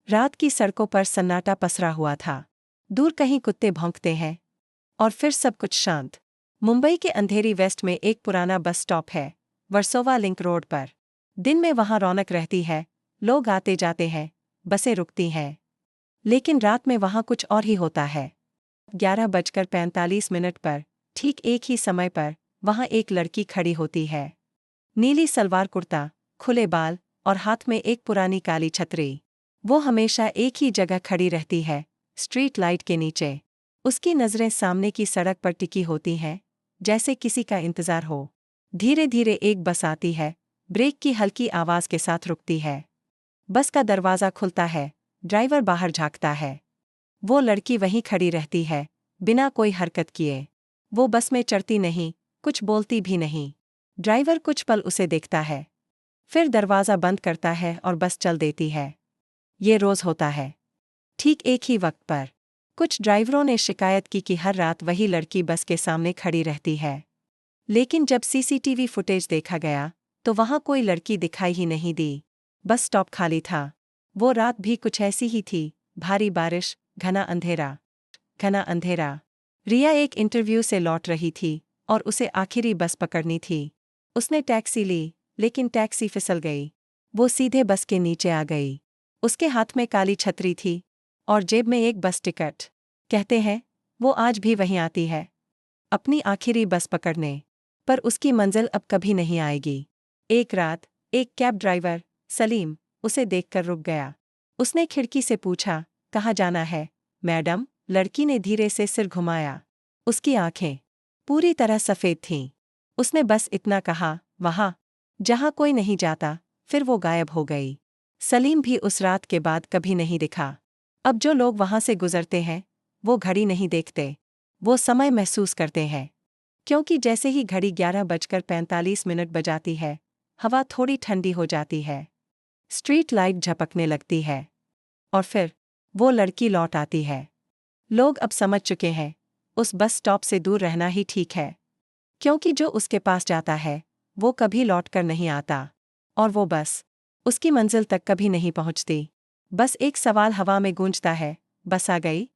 रात की सड़कों पर सन्नाटा पसरा हुआ था। दूर कहीं कुत्ते भौंकते हैं और फिर सब कुछ शांत। मुंबई के अंधेरी वेस्ट में एक पुराना बस स्टॉप है, वर्सोवा लिंक रोड पर। दिन में वहां रौनक रहती है, लोग आते जाते हैं, बसें रुकती हैं। लेकिन रात में वहां कुछ और ही होता है। 11:45 पर, ठीक एक ही समय पर, वहां एक लड़की खड़ी होती है। नीली सलवार कुर्ता, खुले बाल और हाथ में एक पुरानी काली छतरी। वो हमेशा एक ही जगह खड़ी रहती है, स्ट्रीट लाइट के नीचे। उसकी नज़रें सामने की सड़क पर टिकी होती हैं, जैसे किसी का इंतजार हो। धीरे धीरे एक बस आती है, ब्रेक की हल्की आवाज़ के साथ रुकती है। बस का दरवाज़ा खुलता है, ड्राइवर बाहर झांकता है। वो लड़की वहीं खड़ी रहती है, बिना कोई हरकत किए। वो बस में चढ़ती नहीं, कुछ बोलती भी नहीं। ड्राइवर कुछ पल उसे देखता है, फिर दरवाज़ा बंद करता है और बस चल देती है। ये रोज़ होता है, ठीक एक ही वक्त पर। कुछ ड्राइवरों ने शिकायत की कि हर रात वही लड़की बस के सामने खड़ी रहती है। लेकिन जब सीसीटीवी फुटेज देखा गया, तो वहां कोई लड़की दिखाई ही नहीं दी। बस स्टॉप खाली था। वो रात भी कुछ ऐसी ही थी, भारी बारिश, घना अंधेरा। घना अंधेरा। रिया एक इंटरव्यू से लौट रही थी और उसे आखिरी बस पकड़नी थी। उसने टैक्सी ली, लेकिन टैक्सी फिसल गई। वो सीधे बस के नीचे आ गई। उसके हाथ में काली छतरी थी और जेब में एक बस टिकट। कहते हैं, वो आज भी वहीं आती है, अपनी आखिरी बस पकड़ने। पर उसकी मंजिल अब कभी नहीं आएगी। एक रात, एक कैब ड्राइवर, सलीम, उसे देखकर रुक गया। उसने खिड़की से पूछा, कहाँ जाना है, मैडम? लड़की ने धीरे से सिर घुमाया। उसकी आंखें पूरी तरह सफ़ेद थीं। उसने बस इतना कहा, वहाँ, जहाँ कोई नहीं जाता। फिर वो गायब हो गई। सलीम भी उस रात के बाद कभी नहीं दिखा। अब जो लोग वहाँ से गुजरते हैं, वो घड़ी नहीं देखते, वो समय महसूस करते हैं। क्योंकि जैसे ही घड़ी 11:45 बजाती है, हवा थोड़ी ठंडी हो जाती है। स्ट्रीट लाइट झपकने लगती है। और फिर वो लड़की लौट आती है। लोग अब समझ चुके हैं, उस बस स्टॉप से दूर रहना ही ठीक है। क्योंकि जो उसके पास जाता है, वो कभी लौट कर नहीं आता। और वो बस उसकी मंजिल तक कभी नहीं पहुंचती। बस एक सवाल हवा में गूंजता है, बस आ गई?